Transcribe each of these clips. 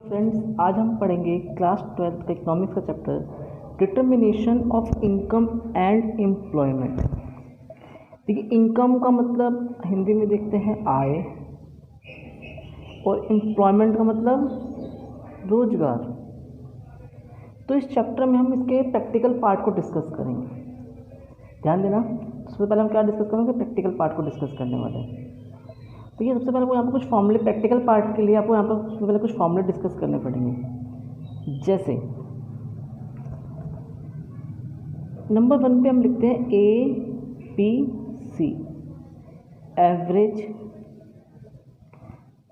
Friends, आज हम पढ़ेंगे क्लास 12 का इकोनॉमिक्स का chapter determination of income and employment. देखिए, इनकम का मतलब हिंदी में देखते हैं आय, और एम्प्लॉयमेंट का मतलब रोजगार। तो इस चैप्टर में हम इसके प्रैक्टिकल पार्ट को डिस्कस करेंगे। ध्यान देना, सबसे पहले हम क्या डिस्कस करेंगे, प्रैक्टिकल पार्ट को डिस्कस करने वाले हैं। देखिए, सबसे पहले यहाँ पर कुछ फॉर्मूले, प्रैक्टिकल पार्ट के लिए आपको यहाँ पर सबसे पहले कुछ फॉर्मूले डिस्कस करने पड़ेंगे। जैसे नंबर 1 पे हम लिखते हैं APC, average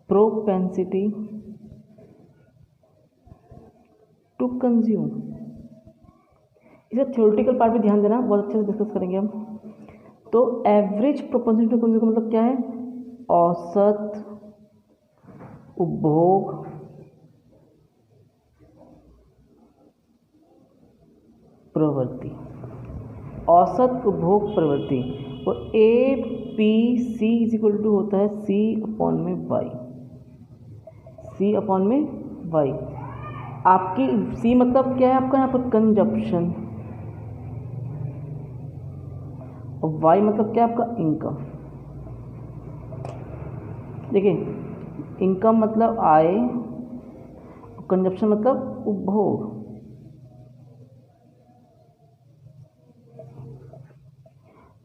propensity to consume. इसे थ्योरेटिकल पार्ट पे ध्यान देना, बहुत अच्छे से डिस्कस करेंगे हम। तो एवरेज प्रोपेंसिटी टू कंज्यूम का मतलब क्या है, औसत उपभोग प्रवृत्ति, औसत उपभोग प्रवृत्ति। और APC इज इक्वल टू होता है C/Y, C/Y। आपकी C मतलब क्या है, आपका यहाँ पर कंजप्शन, और Y मतलब क्या है, आपका इनकम। देखिए, इनकम मतलब आय, कंजप्शन मतलब उपभोग।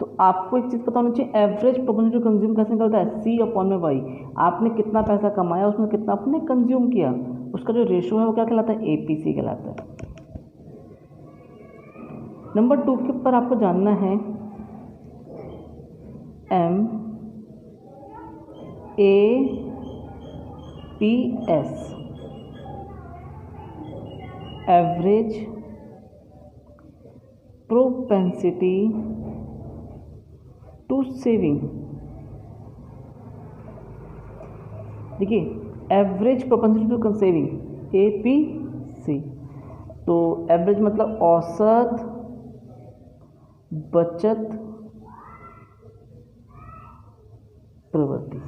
तो आपको एक चीज़ पता होनी चाहिए, एवरेज प्रोपेंसिटी टू कंज्यूम कैसे निकलता है, C/Y। आपने कितना पैसा कमाया, उसमें कितना आपने कंज्यूम किया, उसका जो रेशियो है वो क्या कहलाता है, APC कहलाता है। नंबर 2 के ऊपर आपको जानना है MAPS, average propensity to saving. देखिए, average propensity to saving APC। तो एवरेज मतलब औसत बचत प्रवृत्ति,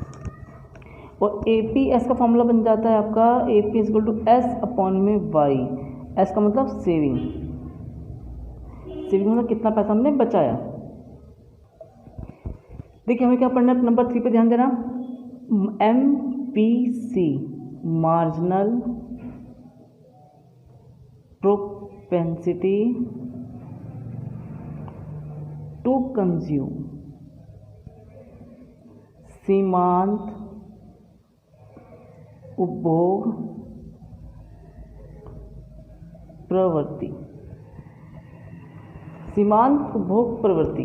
और APS का फॉर्मूला बन जाता है आपका AP is equal to S/Y। S का मतलब सेविंग, सेविंग मतलब कितना पैसा हमने बचाया। देखिए, हमें क्या पढ़ना है, नंबर 3 पे ध्यान देना, MPC, marginal propensity to consume, सीमांत उपभोग प्रवृत्ति, सीमांत उपभोग प्रवृत्ति।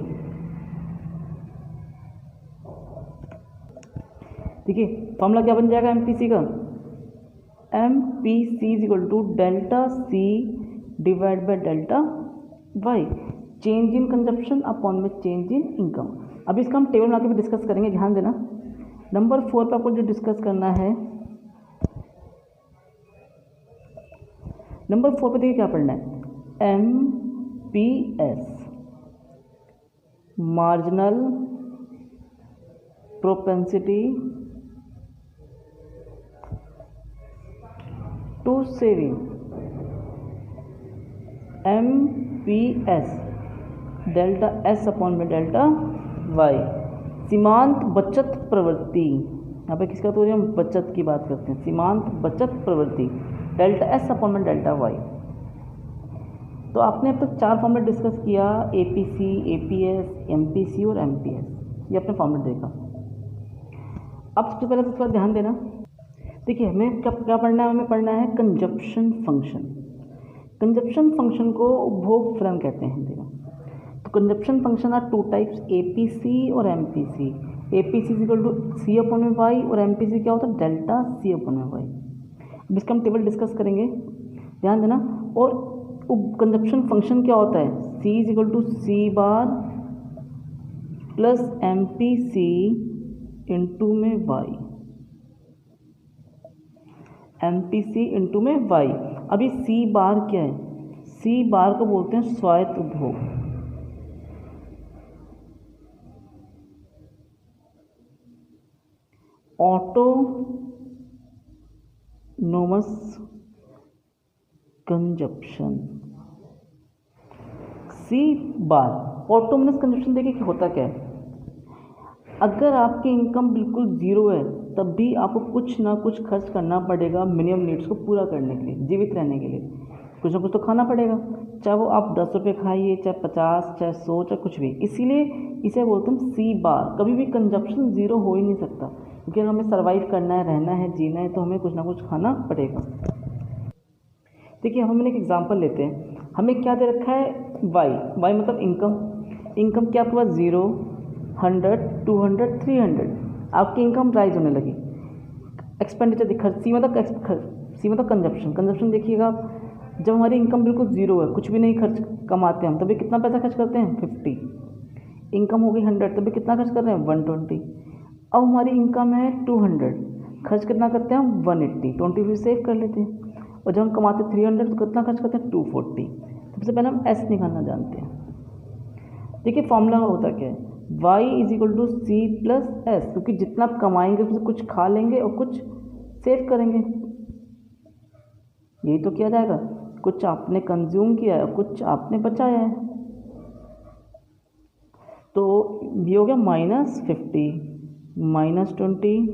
देखिए, फॉर्मूला क्या बन जाएगा MPC का, MPC is equal to delta C divide by delta Y, change in consumption upon में चेंज इन इनकम। अब इसका हम टेबल बना के भी डिस्कस करेंगे, ध्यान देना। नंबर 4 पे आपको जो डिस्कस करना है, नंबर 4 पे देखिए क्या पढ़ना है, MPS, marginal propensity to saving, MPS delta S/में डेल्टा Y, सीमांत बचत प्रवृत्ति। यहाँ पे किसका तो हम बचत की बात करते हैं, सीमांत बचत प्रवृत्ति डेल्टा S/में डेल्टा Y। तो आपने अब तक 4 फॉर्मूले डिस्कस किया, APC, APS, MPC और MPS, ये आपने फॉर्मूले देखा। अब सबसे पहले तो इसका ध्यान देना। देखिए, हमें क्या पढ़ना है, हमें पढ़ना है कंजप्शन फंक्शन। कंजप्शन फंक्शन को उपभोग फलन कहते हैं हिंदी में। तो consumption function are 2 types, APC और MPC। APC is equal to C/Y और MPC क्या होता है, डेल्टा C/Y। अब इसका हम टेबल डिस्कस करेंगे, ध्यान देना। और कंजप्शन फंक्शन क्या होता है, C is equal to C bar plus MPC into में Y, MPC इंटू में Y। अभी C बार क्या है, C बार को बोलते हैं स्वायत्त उपभोग। Autonomous consumption. C bar autonomous consumption देखिए कि होता क्या है। अगर आपकी इनकम बिल्कुल ज़ीरो है तब भी आपको कुछ ना कुछ खर्च करना पड़ेगा मिनिमम नीड्स को पूरा करने के लिए, जीवित रहने के लिए कुछ ना कुछ तो खाना पड़ेगा, चाहे वो आप 10 रुपये खाइए, चाहे 50, चाहे 100, चाहे कुछ भी। इसीलिए इसे बोलते हैं सी बार। कभी भी कंजप्शन ज़ीरो हो ही नहीं सकता, क्योंकि अगर हमें सर्वाइव करना है, रहना है, जीना है, तो हमें कुछ ना कुछ खाना पड़ेगा। देखिए हम एक एग्जांपल लेते हैं। हमें क्या दे रखा है, वाई मतलब इनकम क्या आपके पास 0, 100, 200, 300। आपकी इनकम राइज होने लगी। एक्सपेंडिचर दिखा, सी मतलब कंजप्शन देखिएगा आप, जब हमारी इनकम बिल्कुल ज़ीरो है, कुछ भी नहीं खर्च कमाते हम, तभी कितना पैसा खर्च करते हैं 50। इनकम हो गई 100, तभी कितना खर्च कर रहे हैं 120। अब हमारी इनकम है 200, खर्च कितना करते हैं हम 180, 20 भी सेव कर लेते हैं। और जब हम कमाते 300 तो कितना खर्च करते हैं 240। सबसे पहले हम एस निकालना जानते हैं। देखिए फॉर्मूला होता क्या है, y = c + s, क्योंकि जितना आप कमाएंगे उसमें कुछ खा लेंगे और कुछ सेव करेंगे। यही तो किया जाएगा, कुछ आपने कंज्यूम किया है और कुछ आपने बचाया है। तो ये हो गया -50 -20।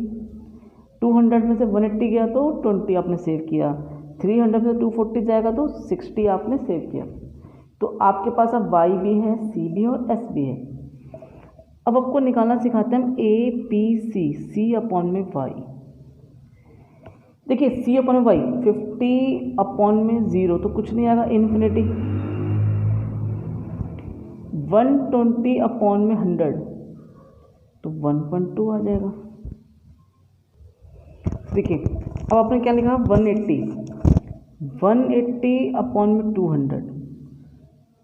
200 में से 180 गया तो 20 आपने सेव किया, 300 में से 240 जाएगा तो 60 आपने सेव किया। तो आपके पास अब y भी है, c भी है और s भी है। अब आपको निकालना सिखाते हैं हम APC, C/y। देखिए C/y 50/0 तो कुछ नहीं आएगा, इन्फिनिटी। 120/100 तो 1.2 आ जाएगा। देखिए अब आपने क्या लिखा, 180/200,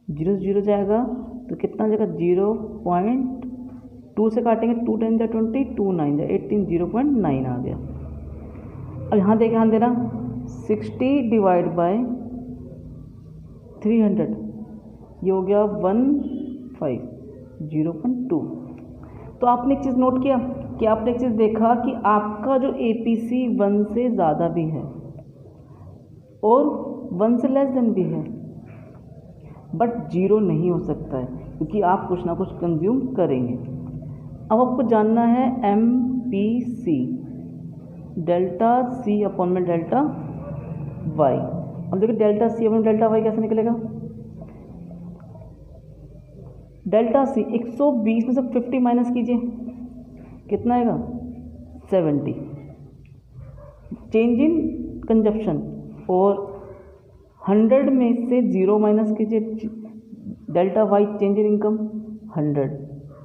0 0 जाएगा तो कितना जाएगा 0.2 से काटेंगे, 2 10 जा 20, 2 9 जा 18, 0.9 आ गया। अब यहाँ देखें, ध्यान देना, 60/300 ये हो गया 15, 0.2। तो आपने एक चीज़ नोट किया कि आपने एक चीज़ देखा कि आपका जो APC 1 से ज़्यादा भी है और 1 से लेस देन भी है, बट 0 नहीं हो सकता है, क्योंकि आप कुछ ना कुछ कंज्यूम करेंगे। अब आपको जानना है MPC, डेल्टा C/डेल्टा y। अब देखिए डेल्टा C/डेल्टा y कैसे निकलेगा। डेल्टा C 120 में से 50 माइनस कीजिए, कितना आएगा 70। चेंज इन कंजप्शन, और 100 में से 0 माइनस कीजिए, delta y change in income 100,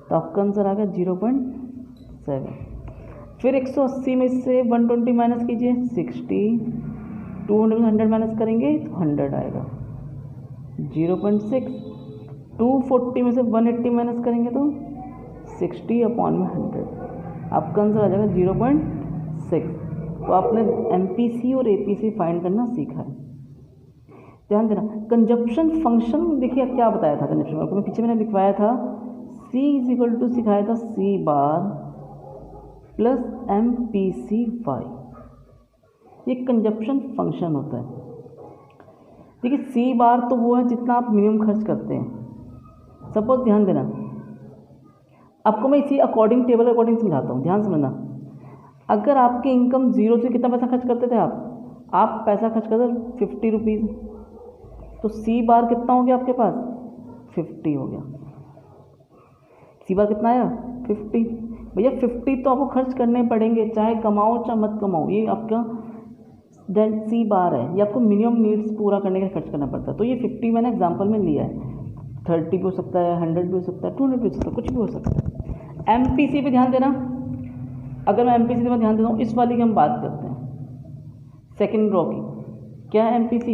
तो आपका आंसर आ गया 0.7। फिर 180 में से 120 माइनस कीजिए 60, 200 में 100 माइनस करेंगे तो 100 आएगा 0.6। 240 में से 180 माइनस करेंगे तो 60/100, आपका आंसर आ जाएगा 0.6। तो आपने MPC और APC फाइंड करना सीखा है। ध्यान देना, कंजप्शन फंक्शन देखिए क्या बताया था कंजप्शन में पीछे मैंने लिखवाया था, C = सिखाया था C बार प्लस MPCY, ये कंजप्शन फंक्शन होता है। देखिए C बार तो वो है जितना आप मिनिमम खर्च करते हैं। सपोज ध्यान देना, आपको मैं इसी अकॉर्डिंग टेबल अकॉर्डिंग समझाता हूँ, ध्यान समझना। अगर आपकी इनकम 0 से कितना पैसा खर्च करते थे आप पैसा खर्च करते 50 रुपीज़, तो C बार कितना हो गया आपके पास 50 हो गया। C बार कितना आया 50। भैया 50 तो आपको खर्च करने पड़ेंगे, चाहे कमाओ चाहे मत कमाओ, ये आपका C बार है, ये आपको मिनिमम नीड्स पूरा करने का खर्च करना पड़ता है। तो ये 50 मैंने एग्जाम्पल में लिया है, 30 भी हो सकता है, 100 भी हो सकता है, 200 भी हो सकता है, कुछ भी हो सकता है। MPC पे ध्यान देना, अगर मैं MPC पे ध्यान देता हूँ, इस वाली की हम बात करते हैं, सेकेंड रो की। क्या है MPC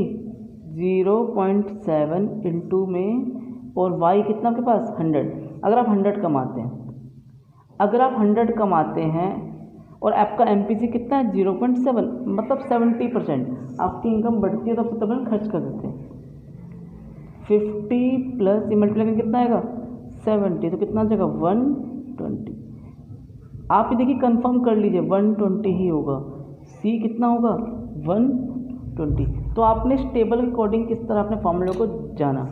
0.7 इंटू में, और y कितना आपके पास 100। अगर आप 100 कमाते हैं और आपका MPC कितना है 0.7, मतलब 70%, आपकी इनकम बढ़ती है तो आप 70% खर्च कर देते हैं। 50 प्लस मल्टीप्लाई कितना आएगा 70, तो कितना आ जाएगा 120। आप ये देखिए कंफर्म कर लीजिए 120 ही होगा, सी कितना होगा 120। तो आपने इस टेबल के अकॉर्डिंग किस तरह अपने फॉर्मूले को जाना।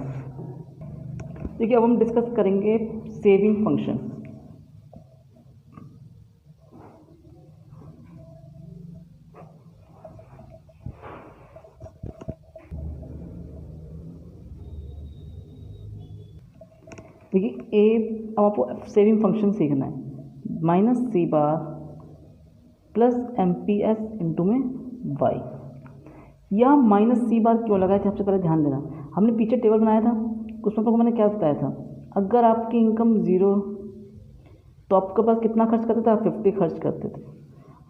देखिए अब हम डिस्कस करेंगे सेविंग फंक्शन। देखिए अब आपको सेविंग फंक्शन सीखना है, minus C bar plus M P S into में वाई। या माइनस सी बार क्यों लगाया था, सबसे पहले ध्यान देना। हमने पीछे टेबल बनाया था, उसमें आपको मैंने क्या बताया था, अगर आपकी इनकम ज़ीरो तो आपके पास कितना खर्च करते थे, आप 50 खर्च करते थे।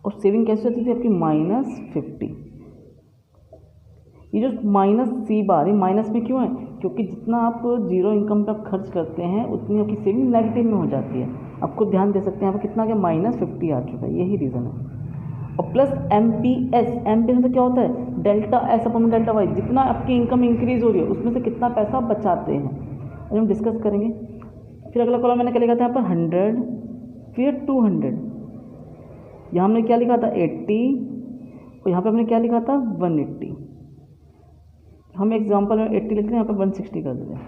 और सेविंग कैसे होती थी आपकी -50। ये जो माइनस सी बार, ये माइनस में क्यों है, क्योंकि जितना आप जीरो इनकम पर खर्च करते हैं उतनी आपकी सेविंग नेगेटिव में हो जाती है। आपको ध्यान दे सकते हैं यहाँ पर कितना आ गया -50 आ चुका है, यही रीज़न है। और प्लस एम पी एस मतलब क्या होता है, delta S upon delta Y. जितना आपकी इनकम इंक्रीज हो रही है उसमें से कितना पैसा आप बचाते हैं, अभी हम डिस्कस करेंगे। फिर अगला कॉलम मैंने क्या लिखा था यहाँ पर 100, फिर 200। यहाँ हमने क्या लिखा था 80, और यहाँ पे हमने क्या लिखा था 180। हम एग्जांपल में 80 लिखते हैं, यहाँ पे 160 कर देते हैं।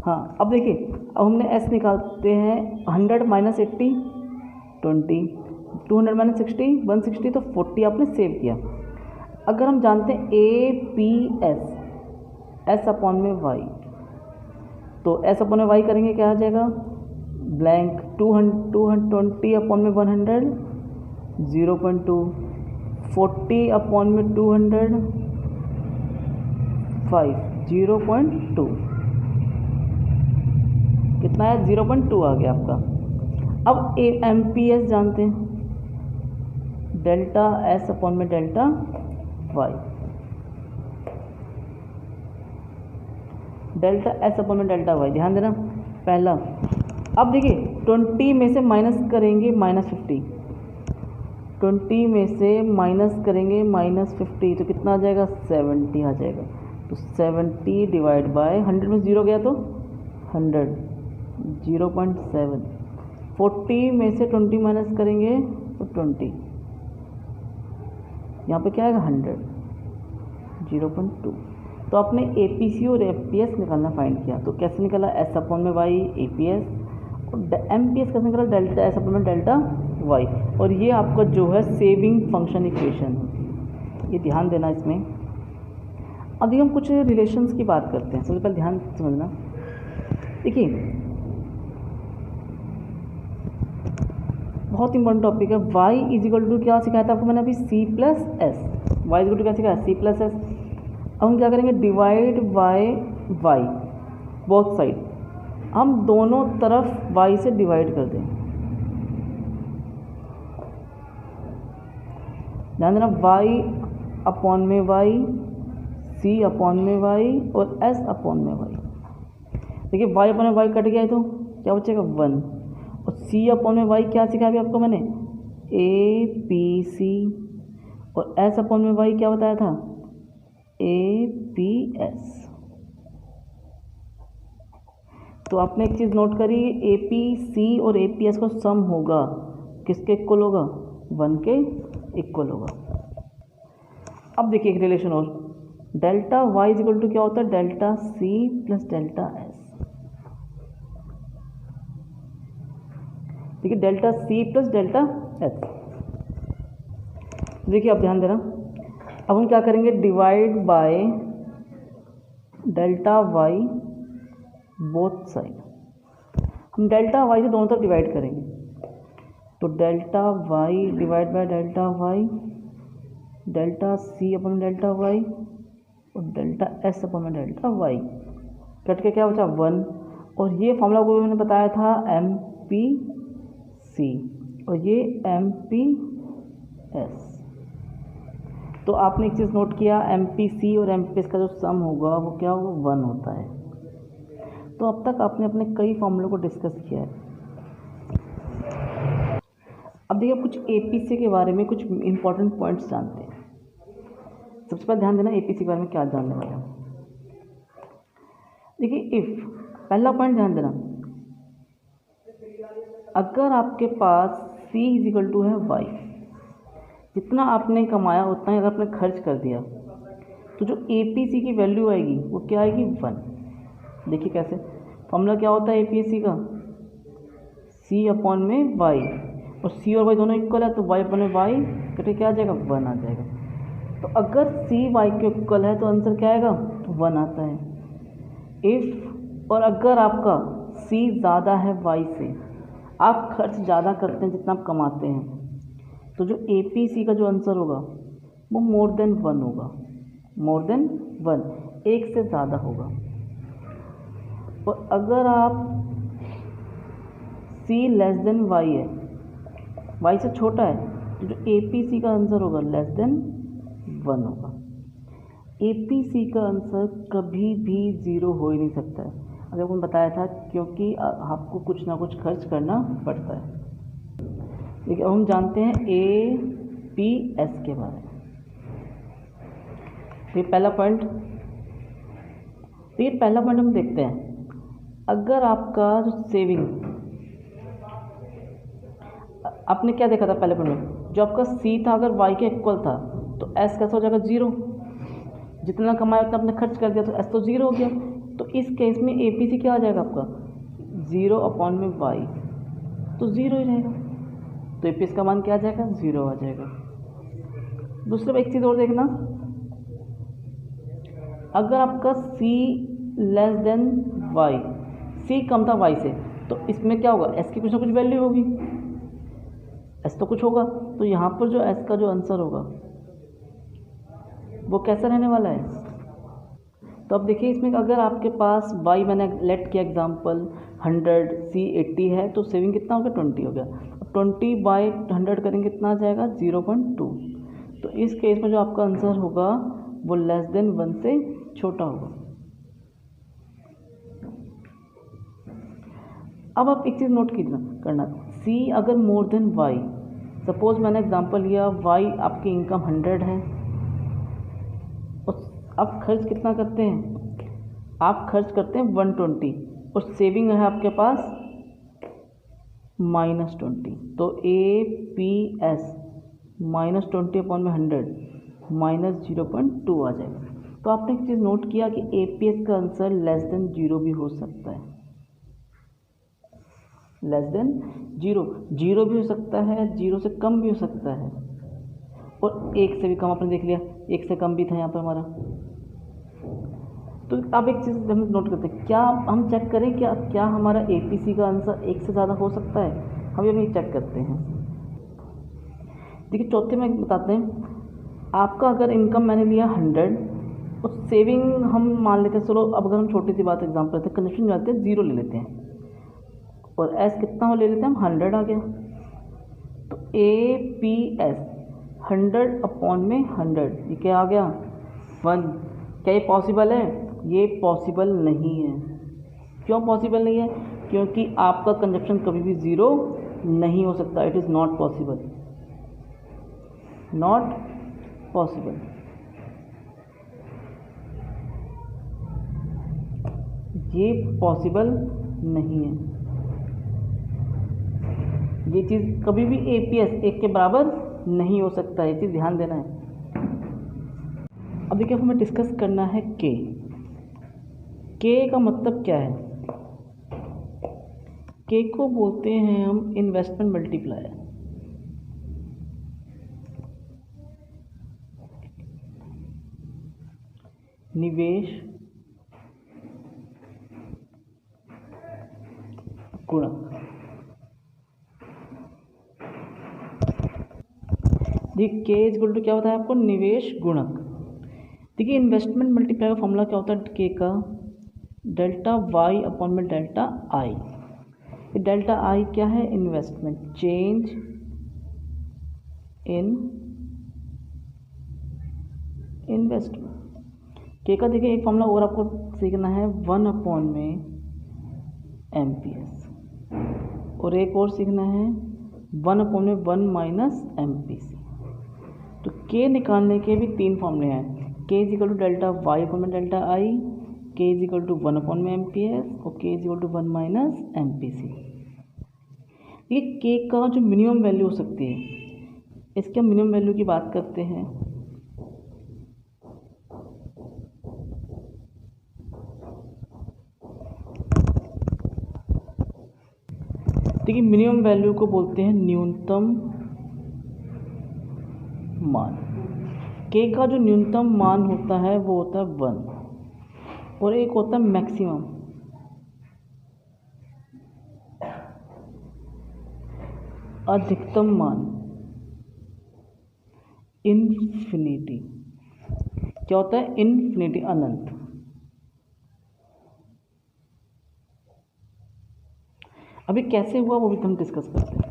हाँ अब देखिए, अब हमने एस निकालते हैं, 100 माइनस 80 20, 200 माइनस 60 160, तो 40 आपने सेव किया। अगर हम जानते हैं ए पी एस अपॉन में वाई, तो एस अपॉन में वाई करेंगे क्या आ जाएगा, ब्लैंक 220 अपॉन में 100 0.2, 40 अपॉन में 200 5 0.2, कितना है 0.2 आ गया आपका। अब एम पी एस जानते हैं, डेल्टा एस अपॉन में delta Y, delta S upon में डेल्टा वाई, ध्यान देना पहला। अब देखिए 20 में से माइनस करेंगे -50, 20 में से माइनस करेंगे -50, तो कितना आ जाएगा 70 आ जाएगा। तो 70 डिवाइड बाय 100 में 0 गया तो 100 0.7। 40 में से 20 माइनस करेंगे तो 20, यहाँ पे क्या आएगा 100 0.2। तो आपने ए पी सी और एफ पी एस निकालना फाइंड किया, तो कैसे निकाला, एस अपॉन में वाई ए पी एस, और एम पी एस कैसे निकाला, डेल्टा एस अपॉन में डेल्टा वाई। और ये आपका जो है सेविंग फंक्शन इक्वेशन, ये ध्यान देना इसमें। अभी हम कुछ रिलेशंस की बात करते हैं, सबसे पहले ध्यान समझना। देखिए बहुत इंपॉर्टेंट टॉपिक है, y इज इक्वल टू क्या सिखाया था आपको मैंने अभी, c plus S. Y is equal to क्या सिखाया, c प्लस एस। अब हम क्या करेंगे, divide by y both side, हम दोनों तरफ y से डिवाइड कर दें। ध्यान देना, y अपॉन में y, c अपॉन में y और s अपॉन में y। देखिए y अपॉन में y कट गया है तो क्या बचेगा 1, और c अपॉन में y क्या सिखाया अभी आपको मैंने, ए पी सी, और s अपॉन में y क्या बताया था, ए पी एस। तो आपने एक चीज़ नोट करी, ए पी सी और ए पी एस का सम होगा, किसके इक्वल होगा, 1 के इक्वल होगा। अब देखिए एक रिलेशन और, delta Y is equal to क्या होता है, delta C plus delta S. ठीक है, delta C plus delta S. देखिए अब ध्यान देना, अब हम क्या करेंगे, divide by delta Y both side. हम डेल्टा वाई से दोनों तरफ डिवाइड करेंगे, तो delta Y divide by delta Y, delta C upon delta Y और delta S upon delta Y, cut के क्या बचा 1। और ये फॉर्मूला को मैंने बताया था एम पी सी और ये एम पी एस। तो आपने एक चीज़ नोट किया, एम पी सी और एम पी एस का जो सम होगा वो क्या होगा, 1 होता है। तो अब तक आपने अपने कई फॉर्मूलों को डिस्कस किया है। अब देखिए कुछ एपीसी के बारे में कुछ इंपॉर्टेंट पॉइंट्स जानते हैं। सबसे पहले ध्यान देना एपीसी के बारे में क्या जानने वाले हैं। देखिए इफ़, पहला पॉइंट ध्यान देना, अगर आपके पास C इजिकल टू है y, जितना आपने कमाया उतना ही अगर आपने खर्च कर दिया तो जो APC की वैल्यू आएगी वो क्या आएगी 1। देखिए कैसे, फॉर्मूला क्या होता है APC का, C अपॉन में y, और C और y दोनों इक्वल है तो y अपॉन में y कटे क्या आ जाएगा 1 आ जाएगा। तो अगर C y के इक्वल है तो आंसर क्या आएगा 1 आता है। इफ़ और अगर आपका C ज़्यादा है y से, आप खर्च ज़्यादा करते हैं जितना आप कमाते हैं, तो जो APC का जो आंसर होगा वो मोर देन 1 होगा, मोर देन 1, एक से ज़्यादा होगा। और अगर आप C लेस देन y है, y से छोटा है, तो जो APC का आंसर होगा लेस देन 1 होगा। APC का आंसर कभी भी 0 हो ही नहीं सकता है, अगर मैंने बताया था, क्योंकि आपको कुछ ना कुछ खर्च करना पड़ता है। देखिए अब हम जानते हैं APS के बारे में। तो ये पहला पॉइंट, हम देखते हैं। अगर आपका जो सेविंग, आपने क्या देखा था पहले पॉइंट में, जो आपका C था अगर y के इक्वल था तो S कैसा हो जाएगा 0, जितना कमाया उतना आपने खर्च कर दिया तो S तो 0 हो गया। तो इस केस में APC क्या आ जाएगा आपका 0 अपॉन में y, तो 0 ही रहेगा, तो APS का मान क्या आ जाएगा 0 आ जाएगा। दूसरा एक चीज़ और देखना, अगर आपका C less than y, C कम था y से, तो इसमें क्या होगा S की कुछ ना कुछ वैल्यू होगी, S तो कुछ होगा, तो यहाँ पर जो S का जो आंसर होगा वो कैसा रहने वाला है। तो अब देखिए इसमें अगर आपके पास y, मैंने लेट किया एग्जांपल 100, C 80 है, तो सेविंग कितना हो गया 20 हो गया। अब 20 बाई 100 करेंगे कितना आ जाएगा 0.2। तो इस केस में जो आपका आंसर होगा वो लेस देन 1 से छोटा होगा। अब आप एक चीज़ नोट करना, C अगर मोर देन y, सपोज मैंने एग्जांपल लिया y आपकी इनकम 100 है, आप खर्च कितना करते हैं, आप खर्च करते हैं 120, और सेविंग है आपके पास -20, तो APS -20 अपॉन में 100 -0.2 आ जाएगा। तो आपने एक चीज़ नोट किया कि APS का आंसर लेस देन 0 भी हो सकता है, लेस देन 0 भी हो सकता है, 0 से कम भी हो सकता है, और 1 से भी कम। आपने देख लिया 1 से कम भी था यहाँ पर हमारा। तो अब एक चीज़ हम नोट करते हैं, क्या हम चेक करें क्या हमारा APC का आंसर 1 से ज़्यादा हो सकता है, हम ये नहीं चेक करते हैं। देखिए चौथे में बताते हैं, आपका अगर इनकम मैंने लिया 100 और सेविंग हम मान लेते हैं, चलो अब अगर हम छोटी सी बात एग्जाम्पल लेते हैं, कंडीशन जाते हैं 0 ले लेते हैं, और S कितना हो ले लेते हैं हम 100 आ गया। तो APS 100 अपॉन में 100, ये क्या आ गया 1। क्या ये पॉसिबल है, ये पॉसिबल नहीं है। क्यों पॉसिबल नहीं है, क्योंकि आपका कंजप्शन कभी भी 0 नहीं हो सकता, it is not possible, not possible. ये पॉसिबल नहीं है, ये चीज़ कभी भी APS 1 के बराबर नहीं हो सकता है, ये चीज़ ध्यान देना है। अब देखिए हमें डिस्कस करना है के का मतलब क्या है। के को बोलते हैं हम इन्वेस्टमेंट मल्टीप्लायर। निवेश गुणक। देखिए के इक्वल टू क्या होता है आपको, निवेश गुणक। देखिए इन्वेस्टमेंट मल्टीप्लायर का फॉर्मूला क्या होता है के का, डेल्टा y अपॉन में डेल्टा आई। डेल्टा आई क्या है, इन्वेस्टमेंट, चेंज इन इन्वेस्टमेंट। के का देखिए एक फॉर्मूला और आपको सीखना है, 1 अपॉन में MPS, और एक और सीखना है 1 अपॉन में 1 माइनस MPC। तो के निकालने के भी 3 फॉर्मूले हैं, K is equal to delta y upon में delta I, K is equal to 1 upon में MPS, और K is equal to 1 minus MPC। ये के का जो मिनिमम वैल्यू हो सकती है, इसके मिनिमम वैल्यू की बात करते हैं। देखिए मिनिमम वैल्यू को बोलते हैं न्यूनतम मान। के का जो न्यूनतम मान होता है वो होता है 1, और एक होता है मैक्सिमम। अधिकतम मान इन्फिनिटी। क्या होता है? इन्फिनिटी, अनंत। अभी कैसे हुआ वो भी हम डिस्कस करते हैं।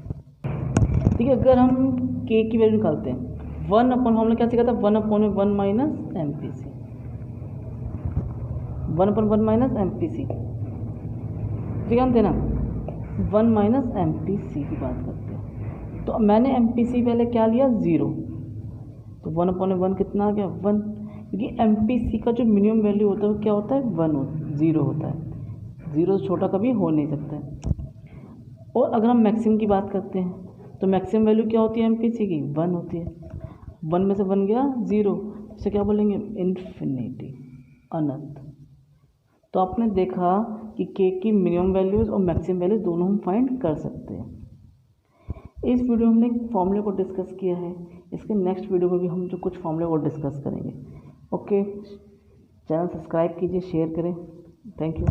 ठीक है, अगर हम के की वैल्यू निकालते हैं, 1 अपन हमने क्या सीखा था? 1/1 minus M P C, 1/1 minus M P C, जानते ना, 1 माइनस एम पी सी की बात करते हैं। तो मैंने एम पी सी पहले क्या लिया? 0, तो 1/1 कितना आ गया? 1, क्योंकि एम पी सी का जो मिनिमम वैल्यू होता है वो क्या होता है? 0 होता है। 0 से छोटा कभी हो नहीं सकता है। और अगर हम मैक्सिमम की बात करते हैं तो मैक्सिमम वैल्यू क्या होती है एम पी सी की? 1 होती है। 1 में से 1 गया 0, इसे क्या बोलेंगे? इन्फिनिटी, अनंत। तो आपने देखा कि के की मिनिमम वैल्यूज़ और मैक्सिमम वैल्यूज दोनों हम फाइंड कर सकते हैं। इस वीडियो में हमने फॉर्मूले को डिस्कस किया है। इसके नेक्स्ट वीडियो में भी हम जो कुछ फॉर्मूले को डिस्कस करेंगे। ओके, चैनल सब्सक्राइब कीजिए, शेयर करें। Thank you.